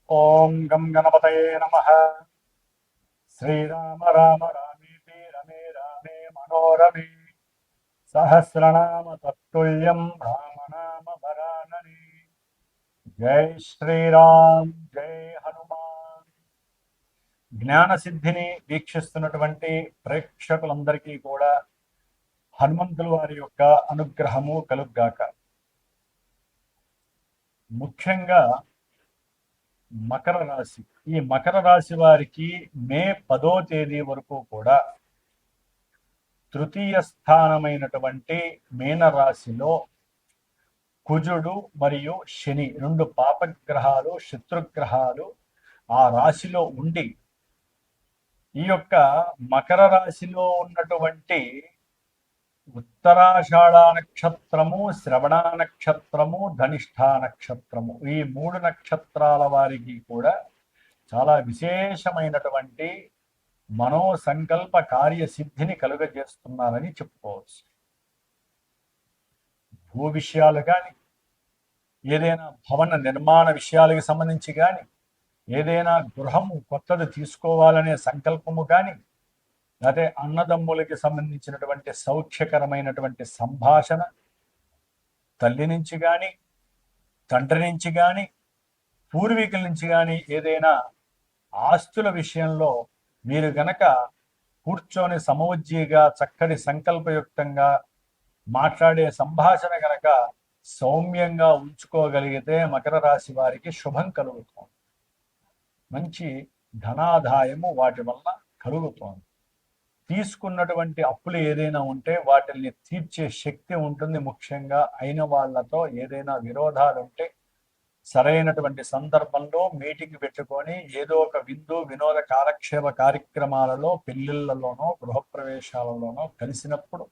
ఓం గం గణపతయే నమః. శ్రీరామ రామ రామేతి రమే రామే మనోరమే సహస్రనామ తత్తుల్యం రామనామ వరాననే. జై శ్రీరామ్, జై హనుమాన్. జ్ఞాన సిద్ధిని వీక్షిస్తున్నటువంటి ప్రేక్షకులందరికీ కూడా హనుమంతుల వారి యొక్క అనుగ్రహము కలుగ్గాక. ముఖ్యంగా మకర రాశి, ఈ మకర రాశి వారికి మే 10వ తేదీ వరకు కూడా తృతీయ స్థానమైనటువంటి మీనరాశిలో కుజుడు మరియు శని రెండు పాపగ్రహాలు, శత్రుగ్రహాలు ఆ రాశిలో ఉండి ఈ యొక్క మకర రాశిలో ఉన్నటువంటి ఉత్తరాషాఢ నక్షత్రము, శ్రవణ నక్షత్రము, ధనిష్ఠ నక్షత్రము, ఈ మూడు నక్షత్రాల వారికి కూడా చాలా విశేషమైనటువంటి మనోసంకల్ప కార్యసిద్ధిని కలుగజేస్తున్నారని చెప్పుకోవచ్చు. భూ విషయాలు కానీ, ఏదైనా భవన నిర్మాణ విషయాలకు సంబంధించి కానీ, ఏదైనా గృహము కొత్తది తీసుకోవాలనే సంకల్పము కానీ, అదే అన్నదమ్ములకి సంబంధించినటువంటి సౌఖ్యకరమైనటువంటి సంభాషణ, తల్లి నుంచి కానీ, తండ్రి నుంచి కానీ, పూర్వీకుల నుంచి కానీ ఏదైనా ఆస్తుల విషయంలో మీరు గనక కూర్చొని సమవుజ్జిగా చక్కటి సంకల్పయుక్తంగా మాట్లాడే సంభాషణ గనక సౌమ్యంగా ఉంచుకోగలిగితే మకర రాశి వారికి శుభం కలుగుతుంది. మంచి ధనాదాయము వాటి వల్ల కలుగుతోంది. తీసుకున్నటువంటి అప్పులు ఏదైనా ఉంటే వాటిని తీర్చే శక్తి ఉంటుంది. ముఖ్యంగా అయిన వాళ్ళతో ఏదైనా విరోధాలు ఉంటే సరైనటువంటి సందర్భంలో మీటింగ్ పెట్టుకొని ఏదో ఒక విందు వినోద కాలక్షేప కార్యక్రమాలలో, పెళ్లిళ్లలోనో గృహప్రవేశాలలోనో కలిసినప్పుడు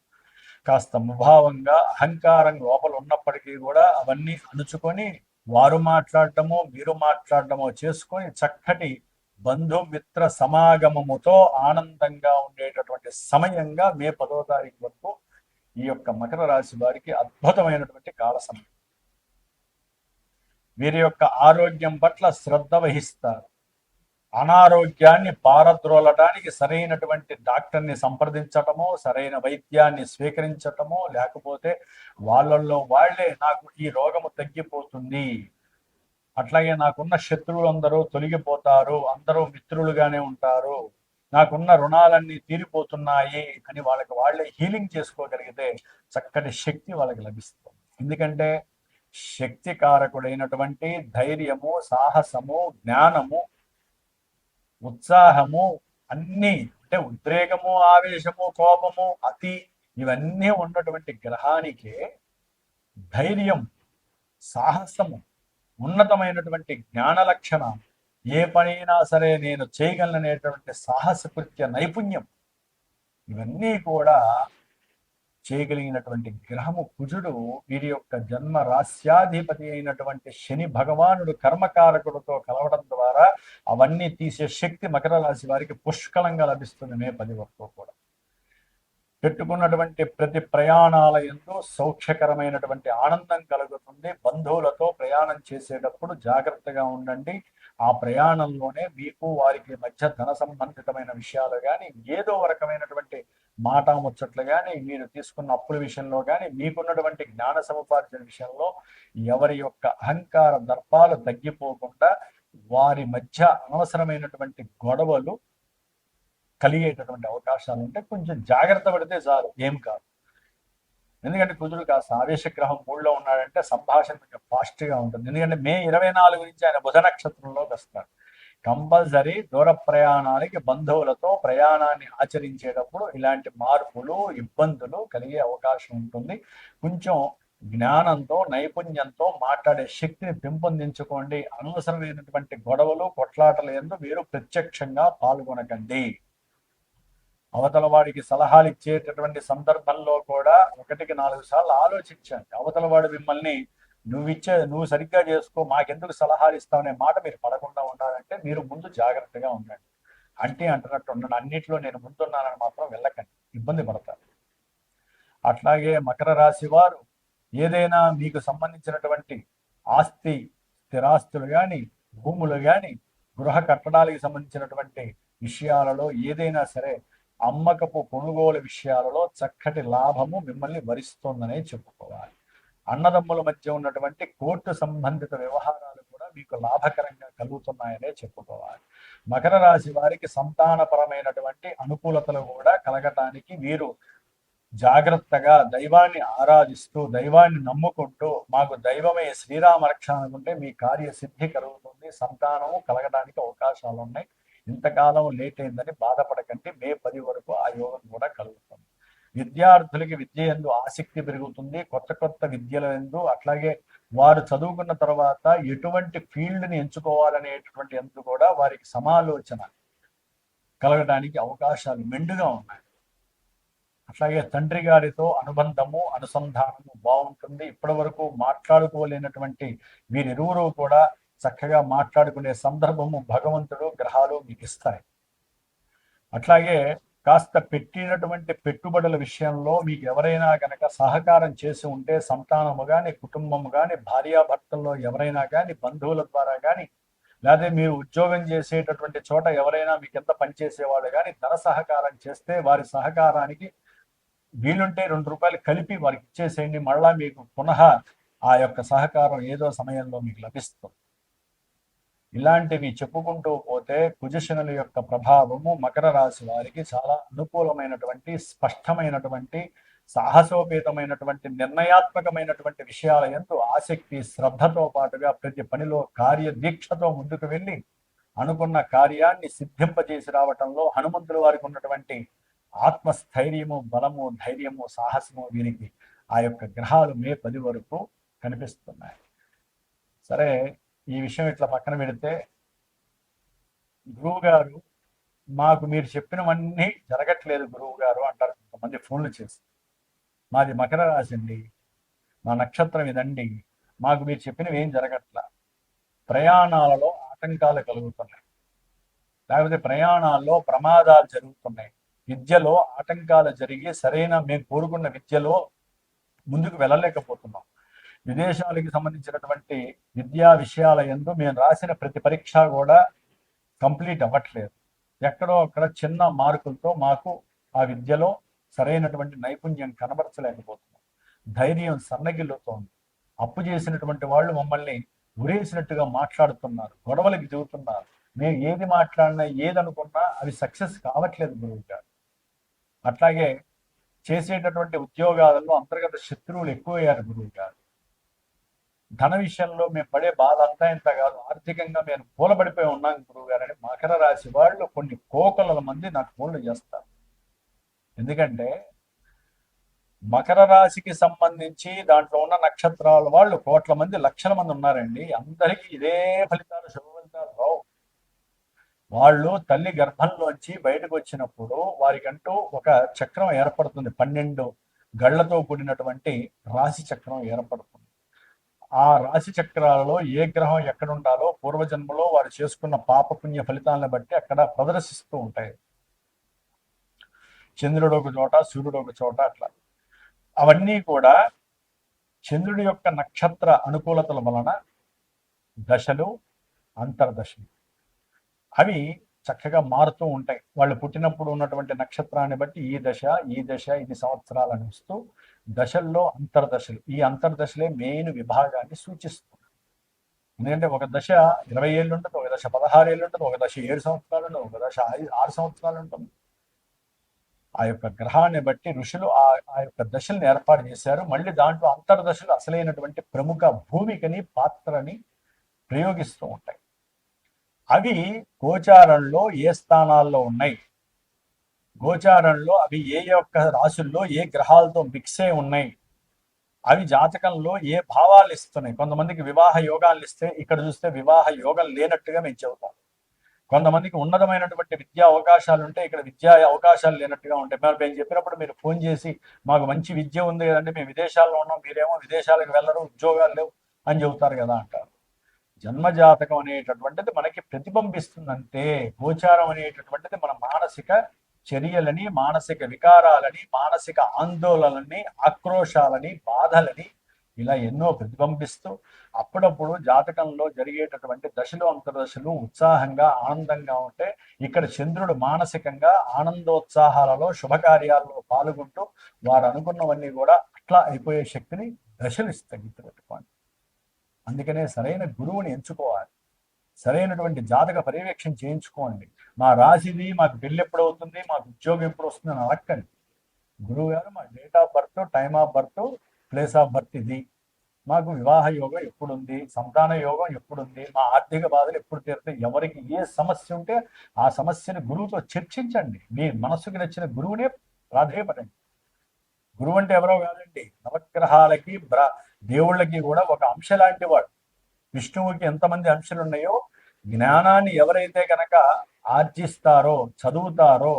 కాస్త ముభావంగా అహంకారం లోపల ఉన్నప్పటికీ కూడా అవన్నీ అణుచుకొని వారు మాట్లాడటమో మీరు మాట్లాడటమో చేసుకొని చక్కటి బంధుమిత్ర సమాగమముతో ఆనందంగా ఉండేటటువంటి సమయంగా మే 10వ తారీఖు వరకు ఈ యొక్క మకర రాశి వారికి అద్భుతమైనటువంటి కాల సమయం. వీరి యొక్క ఆరోగ్యం పట్ల శ్రద్ధ వహిస్తారు. అనారోగ్యాన్ని పారద్రోలటానికి సరైనటువంటి డాక్టర్ని సంప్రదించటమో, సరైన వైద్యాన్ని స్వీకరించటమో, లేకపోతే వాళ్ళల్లో వాళ్లే నాకు ఈ రోగము తగ్గిపోతుంది, అట్లాగే నాకున్న శత్రువులందరూ తొలగిపోతారు, అందరూ మిత్రులుగానే ఉంటారు, నాకున్న రుణాలన్నీ తీరిపోతున్నాయి అని వాళ్ళకి వాళ్ళే హీలింగ్ చేసుకోగలిగితే చక్కటి శక్తి వాళ్ళకి లభిస్తుంది. ఎందుకంటే శక్తి కారకుడైనటువంటి ధైర్యము, సాహసము, జ్ఞానము, ఉత్సాహము అన్నీ అంటే ఉద్రేకము, ఆవేశము, కోపము, అతి ఇవన్నీ ఉన్నటువంటి గ్రహానికి ధైర్యం, సాహసము, ఉన్నతమైనటువంటి జ్ఞాన లక్షణం, ఏ పనైనా సరే నేను చేయగలననేటువంటి సాహసకృత్య నైపుణ్యం, ఇవన్నీ కూడా చేయగలిగినటువంటి గ్రహము కుజుడు. వీరి యొక్క జన్మ రాశ్యాధిపతి అయినటువంటి శని భగవానుడు కర్మకారకుడితో కలవడం ద్వారా అవన్నీ తీసే శక్తి మకర రాశి వారికి పుష్కలంగా లభిస్తుంది. మే 10 వరకు కూడా పెట్టుకున్నటువంటి ప్రతి ప్రయాణాల యందు సౌఖ్యకరమైనటువంటి ఆనందం కలుగుతుంది. బంధువులతో ప్రయాణం చేసేటప్పుడు జాగ్రత్తగా ఉండండి. ఆ ప్రయాణంలోనే మీకు వారికి మధ్య ధన సంబంధితమైన విషయాలు కానీ, ఏదో రకమైనటువంటి మాట ముచ్చట్లు కానీ, మీరు తీసుకున్న అప్పుల విషయంలో కానీ, మీకున్నటువంటి జ్ఞాన సముపార్జన విషయంలో ఎవరి యొక్క అహంకార దర్పాలు తగ్గిపోకుండా వారి మధ్య అనవసరమైనటువంటి గొడవలు కలిగేటటువంటి అవకాశాలు ఉంటే కొంచెం జాగ్రత్త పడితే చాలు, ఏం కాదు. ఎందుకంటే కుజుడు కాస్త ఆవేశగ్రహం 3లో ఉన్నాడంటే సంభాషణ కొంచెం ఫాస్ట్గా ఉంటుంది. ఎందుకంటే మే 24 నుంచి ఆయన బుధ నక్షత్రంలోకి వస్తాడు. కంపల్సరీ దూర ప్రయాణానికి బంధువులతో ప్రయాణాన్ని ఆచరించేటప్పుడు ఇలాంటి మార్పులు, ఇబ్బందులు కలిగే అవకాశం ఉంటుంది. కొంచెం జ్ఞానంతో, నైపుణ్యంతో మాట్లాడే శక్తిని పెంపొందించుకోండి. అనవసరమైనటువంటి గొడవలు, కొట్లాటలు యందు మీరు ప్రత్యక్షంగా పాల్గొనకండి. అవతల వాడికి సలహాలు ఇచ్చేటటువంటి సందర్భంలో కూడా 1కి 4 సార్లు ఆలోచించండి. అవతల వాడు మిమ్మల్ని నువ్వు సరిగ్గా చేసుకో, మాకెందుకు సలహాలు ఇస్తావనే మాట మీరు పడకుండా ఉండాలంటే మీరు ముందు జాగ్రత్తగా ఉండండి. అంటున్నట్టు ఉండండి. అన్నిట్లో నేను ముందున్నానని మాత్రం వెళ్ళకండి, ఇబ్బంది పడతారు. అట్లాగే మకర రాశి వారు ఏదైనా మీకు సంబంధించినటువంటి ఆస్తి, స్థిరాస్తులు కానీ, భూములు కానీ గృహ కట్టడాలకు సంబంధించినటువంటి విషయాలలో ఏదైనా సరే అమ్మకపు కొనుగోలు విషయాలలో చక్కటి లాభము మిమ్మల్ని వరిస్తోందనే చెప్పుకోవాలి. అన్నదమ్ముల మధ్య ఉన్నటువంటి కోర్టు సంబంధిత వ్యవహారాలు కూడా మీకు లాభకరంగా కలుగుతున్నాయనే చెప్పుకోవాలి. మకర రాశి వారికి సంతానపరమైనటువంటి అనుకూలతలు కూడా కలగటానికి వీరు జాగ్రత్తగా దైవాన్ని ఆరాధిస్తూ దైవాన్ని నమ్ముకుంటూ మాకు దైవమే శ్రీరామ రక్ష అనుకుంటే మీ కార్యసిద్ధి కలుగుతుంది, సంతానము కలగడానికి అవకాశాలు ఉన్నాయి. ఇంతకాలం లేట్ అయిందని బాధపడకండి, మే 10 వరకు ఆ యోగం కూడా కలుగుతుంది. విద్యార్థులకి విద్య యందు ఆసక్తి పెరుగుతుంది, కొత్త కొత్త విద్యల యందు, అట్లాగే వారు చదువుకున్న తర్వాత ఎటువంటి ఫీల్డ్ని ఎంచుకోవాలనేటటువంటి ఎందు కూడా వారికి సమాలోచన కలగడానికి అవకాశాలు మెండుగా ఉన్నాయి. అట్లాగే తండ్రి గారితో అనుబంధము అనుసంధానము బాగుంటుంది. ఇప్పటి వరకు మాట్లాడుకోలేనటువంటి వీరిరువురు కూడా చక్కగా మాట్లాడుకునే సందర్భము భగవంతుడు గ్రహాలు మీకు ఇస్తాయి. అట్లాగే కాస్త పెట్టినటువంటి పెట్టుబడుల విషయంలో మీకు ఎవరైనా కనుక సహకారం చేసి ఉంటే సంతానము కానీ కుటుంబము కానీ భార్యాభర్తల్లో ఎవరైనా కానీ బంధువుల ద్వారా కానీ లేదా మీరు ఉద్యోగం చేసేటటువంటి చోట ఎవరైనా మీకు ఎంత పనిచేసేవాళ్ళు కానీ ధన సహకారం చేస్తే వారి సహకారానికి వీలుంటే 2 రూపాయలు కలిపి వారికి ఇచ్చేసేయండి, మళ్ళా మీకు పునః ఆ యొక్క సహకారం ఏదో సమయంలో మీకు లభిస్తుంది. ఇలాంటివి చెప్పుకుంటూ పోతే కుజశనుల యొక్క ప్రభావము మకర రాశి వారికి చాలా అనుకూలమైనటువంటి స్పష్టమైనటువంటి సాహసోపేతమైనటువంటి నిర్ణయాత్మకమైనటువంటి విషయాల యందు ఆసక్తి శ్రద్ధతో పాటుగా ప్రతి పనిలో కార్యదీక్షతో ముందుకు వెళ్ళి అనుకున్న కార్యాన్ని సిద్ధింపజేసి రావటంలో హనుమంతుల వారికి ఉన్నటువంటి ఆత్మస్థైర్యము బలము ధైర్యము సాహసము వీరికి ఆ యొక్క గ్రహాలు మే 10 వరకు కనిపిస్తున్నాయి. సరే, ఈ విషయం ఇట్లా పక్కన పెడితే గురువు గారు మాకు మీరు చెప్పినవన్నీ జరగట్లేదు గురువు గారు అంటారు కొంతమంది ఫోన్లు చేసి. మాది మకర రాశి అండి, మా నక్షత్రం ఇదండి, మాకు మీరు చెప్పినవి ఏం జరగట్లా, ప్రయాణాలలో ఆటంకాలు కలుగుతున్నాయి, లేకపోతే ప్రయాణాల్లో ప్రమాదాలు జరుగుతున్నాయి, విద్యలో ఆటంకాలు జరిగి సరైన మేము కోరుకున్న విద్యలో ముందుకు వెళ్ళలేకపోతున్నాం, విదేశాలకు సంబంధించినటువంటి విద్యా విషయాల యందు మేము రాసిన ప్రతి పరీక్ష కూడా కంప్లీట్ అవ్వట్లేదు, ఎక్కడో అక్కడ చిన్న మార్కులతో మాకు ఆ విద్యలో సరైనటువంటి నైపుణ్యం కనబరచలేకపోతున్నాం, ధైర్యం సన్నగిల్లుతోంది, అప్పు చేసినటువంటి వాళ్ళు మమ్మల్ని ఉరేసినట్టుగా మాట్లాడుతున్నారు, గొడవలకి దిగుతున్నారు, మేము ఏది మాట్లాడినా ఏదనుకున్నా అవి సక్సెస్ కావట్లేదు గురువు గారు. అట్లాగే చేసేటటువంటి ఉద్యోగాలలో అంతర్గత శత్రువులు ఎక్కువయ్యారు గురువు గారు. ధన విషయంలో మేము పడే బాధ అంతా ఇంత కాదు, ఆర్థికంగా మేము కూలబడిపోయి ఉన్నాం గురువు గారు అని మకర రాశి వాళ్ళు కొన్ని కోకల మంది నాకు ఫోన్లు చేస్తారు. ఎందుకంటే మకర రాశికి సంబంధించి దాంట్లో ఉన్న నక్షత్రాల వాళ్ళు కోట్ల మంది లక్షల మంది ఉన్నారండి, అందరికీ ఇదే ఫలితాలు శుభ ఫలితాలు రావు. వాళ్ళు తల్లి గర్భంలోంచి బయటకు వచ్చినప్పుడు వారికంటూ ఒక చక్రం ఏర్పడుతుంది, 12 గళ్లతో కూడినటువంటి రాశి చక్రం ఏర్పడుతుంది. ఆ రాశి చక్రాలలో ఏ గ్రహం ఎక్కడ ఉండాలో పూర్వజన్మలో వారు చేసుకున్న పాపపుణ్య ఫలితాలను బట్టి అక్కడ ప్రదర్శిస్తూ ఉంటాయి. చంద్రుడు ఒక చోట, సూర్యుడు ఒక చోట, అట్లా అవన్నీ కూడా చంద్రుడి యొక్క నక్షత్ర అనుకూలతల వలన దశలు అంతర్దశలు అవి చక్కగా మారుతూ ఉంటాయి. వాళ్ళు పుట్టినప్పుడు ఉన్నటువంటి నక్షత్రాన్ని బట్టి ఈ దశ ఇది సంవత్సరాలను ఇస్తూ దశల్లో అంతర్దశలు, ఈ అంతర్దశలే మెయిన్ విభాగాన్ని సూచిస్తుంది. ఎందుకంటే ఒక దశ 20 ఏళ్ళు ఉంటుంది, ఒక దశ 16 ఏళ్ళు ఉంటుంది, ఒక దశ 7 సంవత్సరాలు ఉంటుంది, ఒక దశ 6 సంవత్సరాలు ఉంటుంది. ఆ యొక్క గ్రహాన్ని బట్టి ఋషులు ఆ యొక్క దశల్ని ఏర్పాటు చేశారు. మళ్ళీ దాంట్లో అంతర్దశలు అసలైనటువంటి ప్రముఖ భూమికని పాత్రని ప్రయోగిస్తూ ఉంటాయి. అవి గోచారంలో ఏ స్థానాల్లో ఉన్నాయి, గోచారంలో అవి ఏ యొక్క రాశుల్లో ఏ గ్రహాలతో మిక్స్ అయి ఉన్నాయి, అవి జాతకంలో ఏ భావాలు ఇస్తున్నాయి. కొంతమందికి వివాహ యోగాలు ఇస్తే ఇక్కడ చూస్తే వివాహ యోగం లేనట్టుగా మేము చెబుతాం. కొంతమందికి ఉన్నతమైనటువంటి విద్యా అవకాశాలు ఉంటే ఇక్కడ విద్యా అవకాశాలు లేనట్టుగా ఉంటాయి. మేము చెప్పినప్పుడు మీరు ఫోన్ చేసి మాకు మంచి విద్య ఉంది కదంటే మేము విదేశాల్లో ఉన్నాం, మీరేమో విదేశాలకు వెళ్ళరు, ఉద్యోగాలు లేవు అని చెబుతారు కదా అంటారు. జన్మజాతకం అనేటటువంటిది మనకి ప్రతిబింబిస్తుందంటే గోచారం అనేటటువంటిది మన మానసిక చర్యలని, మానసిక వికారాలని, మానసిక ఆందోళనని, ఆక్రోశాలని, బాధలని ఇలా ఎన్నో ప్రతిబింబిస్తూ అప్పుడప్పుడు జాతకంలో జరిగేటటువంటి దశలు అంతర్దశలు ఉత్సాహంగా ఆనందంగా ఉంటే ఇక్కడ చంద్రుడు మానసికంగా ఆనందోత్సాహాలలో శుభకార్యాల్లో పాల్గొంటూ వారు అనుకున్నవన్నీ కూడా అట్లా అయిపోయే శక్తిని దశలు ఇస్తాయి. గుర్తుపెట్టుకోండి. అందుకనే సరైన గురువుని ఎంచుకోవాలి. సరైనటువంటి జాతక పర్యవేక్షణ చేయించుకోండి. మా రాశిది, మాకు పెళ్ళి ఎప్పుడు అవుతుంది, మాకు ఉద్యోగం ఎప్పుడు వస్తుంది అని అడగండి. గురువు గారు మా date of birth, time of birth, place of birth ఇది, మాకు వివాహ యోగం ఎప్పుడుంది, సంతాన యోగం ఎప్పుడుంది, మా ఆర్థిక బాధలు ఎప్పుడు తీరుతాయి, ఎవరికి ఏ సమస్య ఉంటే ఆ సమస్యని గురువుతో చర్చించండి. మీ మనసుకి నచ్చిన గురువునే ప్రాధాన్యపడండి. గురువు అంటే ఎవరో కాదండి, నవగ్రహాలకి దేవుళ్ళకి కూడా ఒక అంశ లాంటి వాడు. విష్ణువుకి ఎంతమంది అంశాలు ఉన్నాయో జ్ఞానాన్ని ఎవరైతే కనుక ఆర్జిస్తారో, చదువుతారో,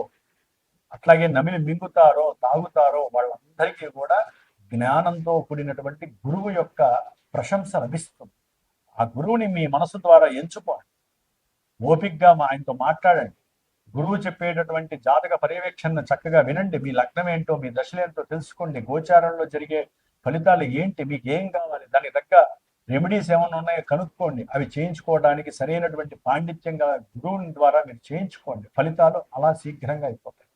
అట్లాగే నమిలి మింగుతారో, తాగుతారో వాళ్ళందరికీ కూడా జ్ఞానంతో కూడినటువంటి గురువు యొక్క ప్రశంస లభిస్తుంది. ఆ గురువుని మీ మనసు ద్వారా ఎంచుకోండి. ఓపిక్గా ఆయనతో మాట్లాడండి. గురువు చెప్పేటటువంటి జాతక పర్యవేక్షణను చక్కగా వినండి. మీ లగ్నం ఏంటో, మీ దశలేంటో తెలుసుకోండి. గోచారంలో జరిగే ఫలితాలు ఏంటి, మీకు ఏం కావాలి, దానికి తగ్గ రెమెడీస్ ఏమైనా ఉన్నాయో కనుక్కోండి. అవి చేయించుకోవడానికి సరైనటువంటి పాండిత్యంగా గురువుని ద్వారా మీరు చేయించుకోండి. ఫలితాలు అలా శీఘ్రంగా అయిపోతాయి.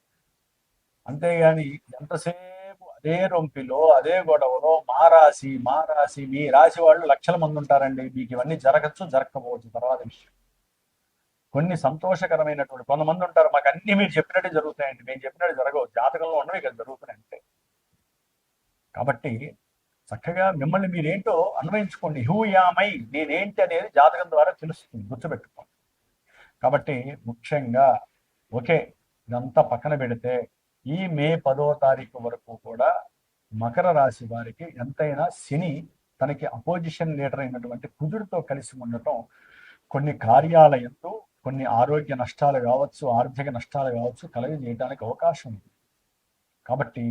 అంతేగాని ఎంతసేపు అదే రొంపిలో, అదే గొడవలో, మా రాశి మీ రాశి వాళ్ళు లక్షల మంది ఉంటారండి. మీకు ఇవన్నీ జరగచ్చు, జరగకపోవచ్చు, తర్వాత విషయం. కొన్ని సంతోషకరమైనటువంటి కొంతమంది ఉంటారు, మాకు అన్ని మీరు చెప్పినట్టే జరుగుతాయండి, మేము చెప్పినట్టు జరగవు, జాతకంలో ఉన్నవి ఇక్కడ జరుగుతున్నాయి అంతే. కాబట్టి చక్కగా మిమ్మల్ని మీరేంటో అన్వయించుకోండి. హూ యామై, నేనేంటి అనేది జాతకం ద్వారా తెలుస్తుంది, గుర్తుపెట్టుకోండి. కాబట్టి ముఖ్యంగా ఓకే, ఇదంతా పక్కన పెడితే ఈ మే 10వ తారీఖు వరకు కూడా మకర రాశి వారికి ఎంతైనా శని తనకి అపోజిషన్ లీడర్ అయినటువంటి కుజుడితో కలిసి ఉండటం కొన్ని కార్యాలయంతో కొన్ని ఆరోగ్య నష్టాలు కావచ్చు, ఆర్థిక నష్టాలు కావచ్చు కలగజేయడానికి అవకాశం ఉంది. కాబట్టి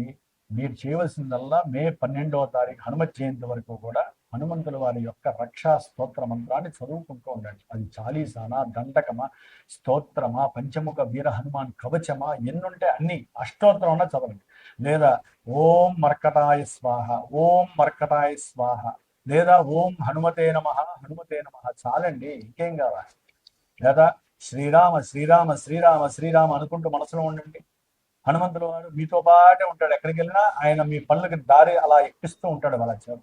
మీరు చేయవలసిందల్లా మే 12వ తారీఖు హనుమత్ జయంతి వరకు కూడా హనుమంతుల వారి యొక్క రక్షా స్తోత్ర మంత్రాన్ని చదువుకుంటూ ఉండండి. అది చాలీసానా, దండకమా, స్తోత్రమా, పంచముఖ వీర హనుమాన్ కవచమా, ఎన్నుంటే అన్ని అష్టోత్తరం చదవండి. లేదా ఓం మర్కటాయ స్వాహ, ఓం మర్కటాయ స్వాహ, లేదా ఓం హనుమతే నమః, హనుమతే నమః చాలండి, ఇంకేం కావాలి. లేదా శ్రీరామ శ్రీరామ శ్రీరామ శ్రీరామ అనుకుంటూ మనసులో ఉండండి. హనుమంతుల వారు మీతో పాటే ఉంటాడు, ఎక్కడికి వెళ్ళినా ఆయన మీ పనులకి దారి అలా ఎక్కిస్తూ ఉంటాడు వాళ్ళ చేత.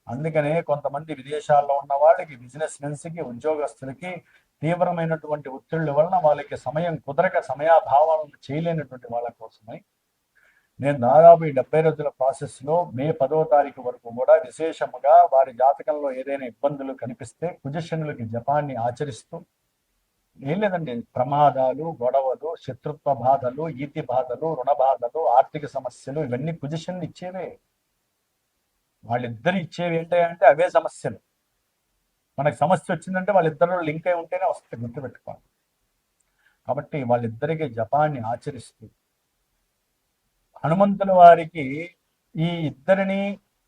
అందుకనే కొంతమంది విదేశాల్లో ఉన్న వాళ్ళకి, బిజినెస్ మెన్స్కి, ఉద్యోగస్తులకి తీవ్రమైనటువంటి ఒత్తిళ్ల వలన వాళ్ళకి సమయం కుదరక సమయాభావాలను చేయలేనటువంటి వాళ్ళ కోసమై నేను దాదాపు ఈ 70 రోజుల ప్రాసెస్లో మే 10వ తారీఖు వరకు కూడా విశేషముగా వారి జాతకంలో ఏదైనా ఇబ్బందులు కనిపిస్తే కుజశనులకి జపాన్ని ఆచరిస్తూ, ఏం లేదండి, ప్రమాదాలు, గొడవలు, శత్రుత్వ బాధలు, ఈతి బాధలు, రుణ బాధలు, ఆర్థిక సమస్యలు ఇవన్నీ కుజశనులు ఇచ్చేవే. వాళ్ళిద్దరు ఇచ్చేవి ఏంటంటే అవే సమస్యలు. మనకు సమస్య వచ్చిందంటే వాళ్ళిద్దరు లింక్ అయి ఉంటేనే వస్తుంది, గుర్తుపెట్టుకోవాలి. కాబట్టి వాళ్ళిద్దరికి జపాన్ని ఆచరిస్తూ హనుమంతుల వారికి ఈ ఇద్దరిని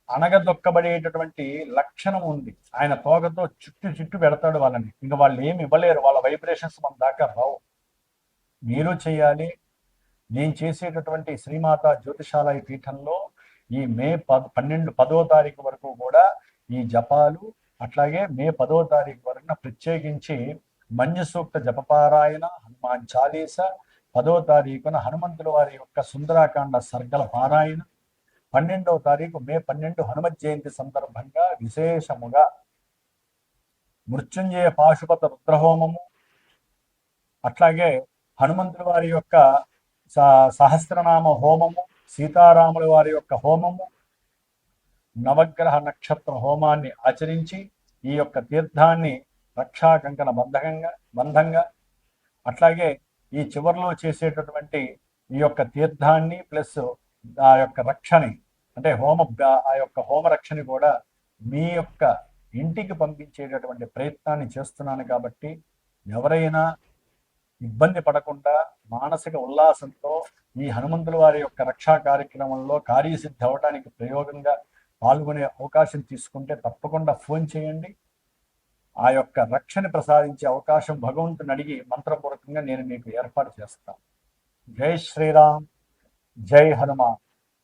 అణగదొక్కబడేటటువంటి లక్షణం ఉంది. ఆయన తోకతో చుట్టు పెడతాడు వాళ్ళని, ఇంకా వాళ్ళు ఏమి ఇవ్వలేరు, వాళ్ళ వైబ్రేషన్స్ మన దాకా రావు. మీరు చేయాలి. నేను చేసేటటువంటి శ్రీమాత జ్యోతిషాలయ పీఠంలో ఈ మే 10వ తారీఖు వరకు కూడా ఈ జపాలు, అట్లాగే మే 10వ తారీఖు వరకు ప్రత్యేకించి మంజు సూక్త జపపారాయణ, హనుమాన్ చాలీస, 10వ తారీఖున హనుమంతుల వారి యొక్క సుందరాకాండ సర్గల పారాయణ, 12వ తారీఖు మే 12 హనుమత్ జయంతి సందర్భంగా విశేషముగా మృత్యుంజయ పాశుపత రుద్రహోమము, అట్లాగే హనుమంతుల వారి యొక్క సహస్రనామ హోమము, సీతారాముల వారి యొక్క హోమము, నవగ్రహ నక్షత్ర హోమాన్ని ఆచరించి ఈ యొక్క తీర్థాన్ని రక్షా కంకణ బంధంగా, అట్లాగే ఈ చివరిలో చేసేటటువంటి ఈ యొక్క తీర్థాన్ని ప్లస్ ఆ యొక్క రక్షని, అంటే ఆ యొక్క హోమ రక్షని కూడా మీ యొక్క ఇంటికి పంపించేటటువంటి ప్రయత్నాన్ని చేస్తున్నాను. కాబట్టి ఎవరైనా ఇబ్బంది పడకుండా మానసిక ఉల్లాసంతో ఈ హనుమంతుల వారి యొక్క రక్షా కార్యక్రమంలో కార్యసిద్ధి అవడానికి ప్రయోగంగా పాల్గొనే అవకాశం తీసుకుంటే తప్పకుండా ఫోన్ చేయండి. ఆ యొక్క రక్షణ ప్రసాదించే అవకాశం భగవంతుని అడిగి మంత్రపూర్వకంగా నేను మీకు ఏర్పాటు చేస్తాను. జై శ్రీరామ్, జై హనుమాన్.